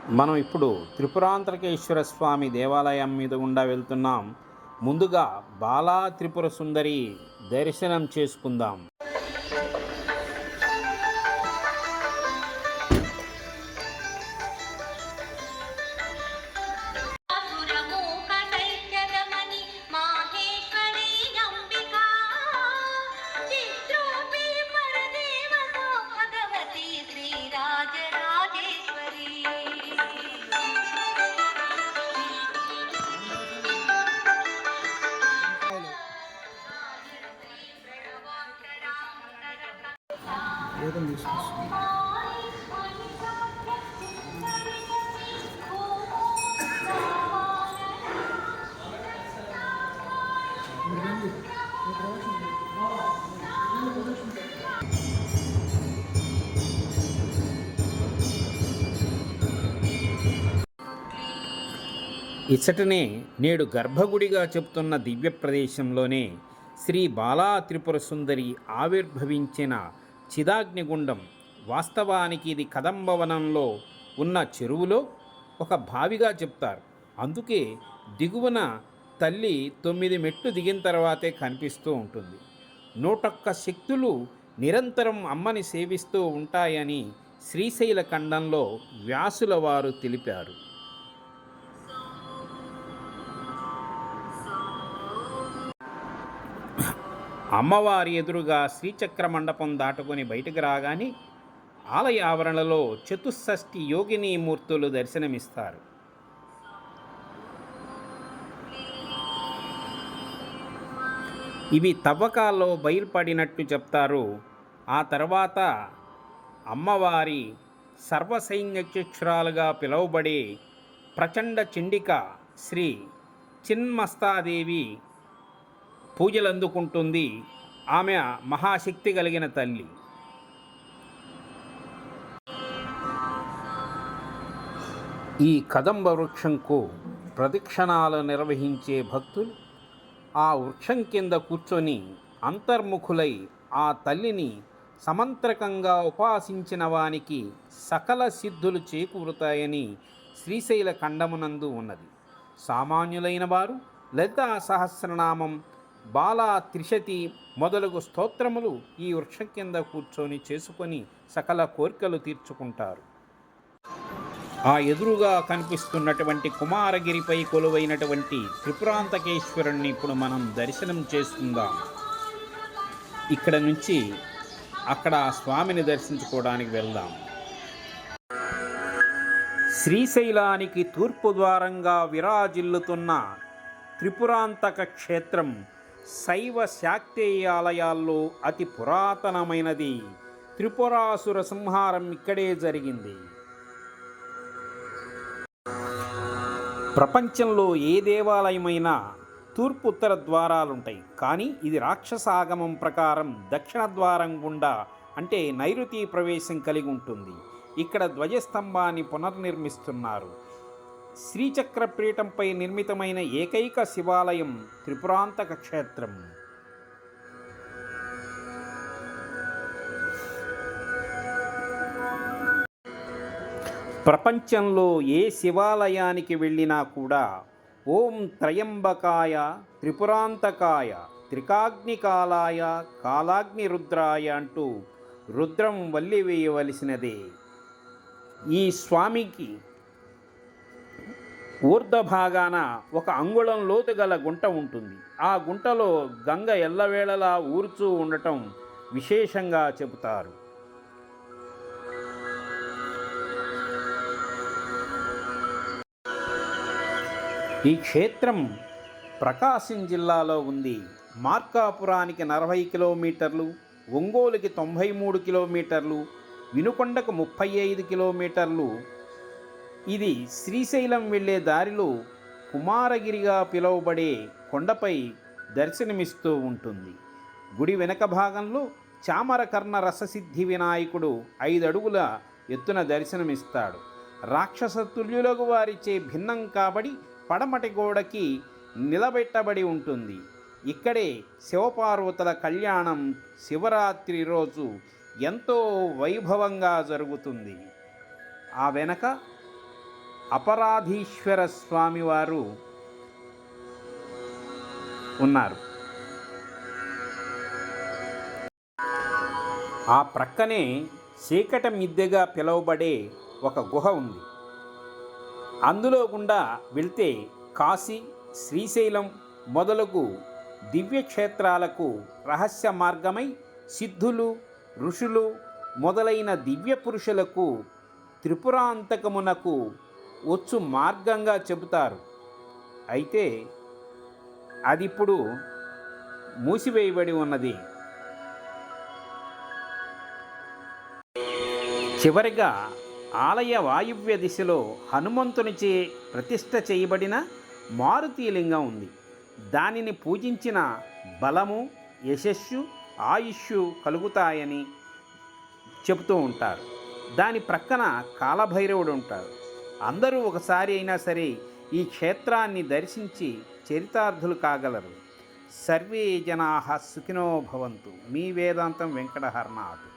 మనం ఇప్పుడు త్రిపురాంతకేశ్వర స్వామి దేవాలయం మీద గుండా వెళ్తున్నాం. ముందుగా బాలా త్రిపుర సుందరి దర్శనం చేసుకుందాం. ఇచ్చటనే నేడు గర్భగుడిగా చెబుతున్న దివ్య ప్రదేశంలోనే శ్రీ బాలా త్రిపుర సుందరి ఆవిర్భవించిన చిదాగ్నిగుండం. వాస్తవానికి ఇది కదంబవనంలో ఉన్న చెరువులో ఒక బావిగా చెప్తారు. అందుకే దిగువన తల్లి 9 మెట్లు దిగిన తర్వాతే కనిపిస్తూ ఉంటుంది. 101 శక్తులు నిరంతరం అమ్మని సేవిస్తూ ఉంటాయని శ్రీశైల ఖండంలో వ్యాసుల వారు తెలిపారు. అమ్మవారి ఎదురుగా శ్రీచక్ర మండపం దాటుకొని బయటకు రాగానే ఆలయ ఆవరణలో చతుషష్ఠి యోగిని మూర్తులు దర్శనమిస్తారు. ఇవి తవ్వకాల్లో బయలుపడినట్టు చెప్తారు. ఆ తర్వాత అమ్మవారి సర్వసైన్యక్షురాలుగా పిలువబడే ప్రచండ చండిక శ్రీ చిన్మస్తాదేవి పూజలు అందుకుంటుంది. ఆమె మహాశక్తి కలిగిన తల్లి. ఈ కదంబ వృక్షంకు ప్రదక్షిణాలు నిర్వహించే భక్తులు ఆ వృక్షం కింద కూర్చొని అంతర్ముఖులై ఆ తల్లిని సమంత్రకంగా ఉపాసించిన వానికి సకల సిద్ధులు చేకూరుతాయని శ్రీశైల ఖండమునందు ఉన్నది. సామాన్యులైన వారు లలితా సహస్రనామం, బాలా త్రిశతి మొదలగు స్తోత్రములు ఈ వృక్షం కింద కూర్చొని చేసుకొని సకల కోరికలు తీర్చుకుంటారు. ఆ ఎదురుగా కనిపిస్తున్నటువంటి కుమారగిరిపై కొలువైనటువంటి త్రిపురాంతకేశ్వరుణ్ణి ఇప్పుడు మనం దర్శనం చేసుకుందాం. ఇక్కడ నుంచి అక్కడ ఆ స్వామిని దర్శించుకోవడానికి వెళ్దాం. శ్రీశైలానికి తూర్పు ద్వారంగా విరాజిల్లుతున్న త్రిపురాంతక క్షేత్రం శైవ శాక్తేయాలయాల్లో అతి పురాతనమైనది. త్రిపురాసుర సంహారం ఇక్కడే జరిగింది. ప్రపంచంలో ఏ దేవాలయమైనా తూర్పు ఉత్తర ద్వారాలుంటాయి. కానీ ఇది రాక్షసాగమం ప్రకారం దక్షిణ ద్వారం గుండా అంటే నైరుతి ప్రవేశం కలిగి ఉంటుంది. ఇక్కడ ధ్వజస్తంభాన్ని పునర్నిర్మిస్తున్నారు. శ్రీచక్ర పీఠంపై నిర్మితమైన ఏకైక శివాలయం త్రిపురాంతక క్షేత్రం. ప్రపంచంలో ఏ శివాలయానికి వెళ్ళినా కూడా ఓం త్రయంబకాయ త్రిపురాంతకాయ త్రికాగ్నికాలాయ కాలాగ్ని రుద్రాయ అంటూ రుద్రం వల్లివేయవలసినదే. ఈ స్వామికి ఊర్ధ భాగాన ఒక అంగుళం లోతు గల గుంట ఉంటుంది. ఆ గుంటలో గంగ ఎల్లవేళలా ఊరుచూ ఉండటం విశేషంగా చెబుతారు. ఈ క్షేత్రం ప్రకాశం జిల్లాలో ఉంది. మార్కాపురానికి 40 కిలోమీటర్లు, ఒంగోలుకి 93 కిలోమీటర్లు, వినుకొండకు 35 కిలోమీటర్లు. ఇది శ్రీశైలం వెళ్ళే దారిలో కుమారగిరిగా పిలువబడే కొండపై దర్శనమిస్తూ ఉంటుంది. గుడి వెనక భాగంలో చామరకర్ణ రససిద్ధి వినాయకుడు 5 అడుగుల ఎత్తున దర్శనమిస్తాడు. రాక్షస తుల్యులకు వారిచే భిన్నం కాబడి పడమటి గోడకి నిలబెట్టబడి ఉంటుంది. ఇక్కడే శివపార్వతుల కళ్యాణం శివరాత్రి రోజు ఎంతో వైభవంగా జరుగుతుంది. ఆ వెనక అపరాధీశ్వర స్వామివారు ఉన్నారు. ఆ ప్రక్కనే చీకట మిద్దెగా పిలువబడే ఒక గుహ ఉంది. అందులో గుండా వెళ్తే కాశీ, శ్రీశైలం మొదలగు దివ్యక్షేత్రాలకు రహస్య మార్గమై సిద్ధులు, ఋషులు మొదలైన దివ్య పురుషులకు త్రిపురాంతకమునకు వచ్చు మార్గంగా చెబుతారు. అయితే అదిప్పుడు మూసివేయబడి ఉన్నది. చివరిగా ఆలయ వాయువ్య దిశలో హనుమంతునిచే ప్రతిష్ఠ చేయబడిన మారుతీలింగం ఉంది. దానిని పూజించిన బలము, యశస్సు, ఆయుష్షు కలుగుతాయని చెబుతూ ఉంటారు. దాని ప్రక్కన కాలభైరవుడు ఉంటాడు. అందరూ ఒకసారి అయినా సరే ఈ క్షేత్రాన్ని దర్శించి చరితార్థులు కాగలరు. సర్వే జనాః సుఖినో భవంతు. మీ వేదాంతం వెంకటహరనాథ్.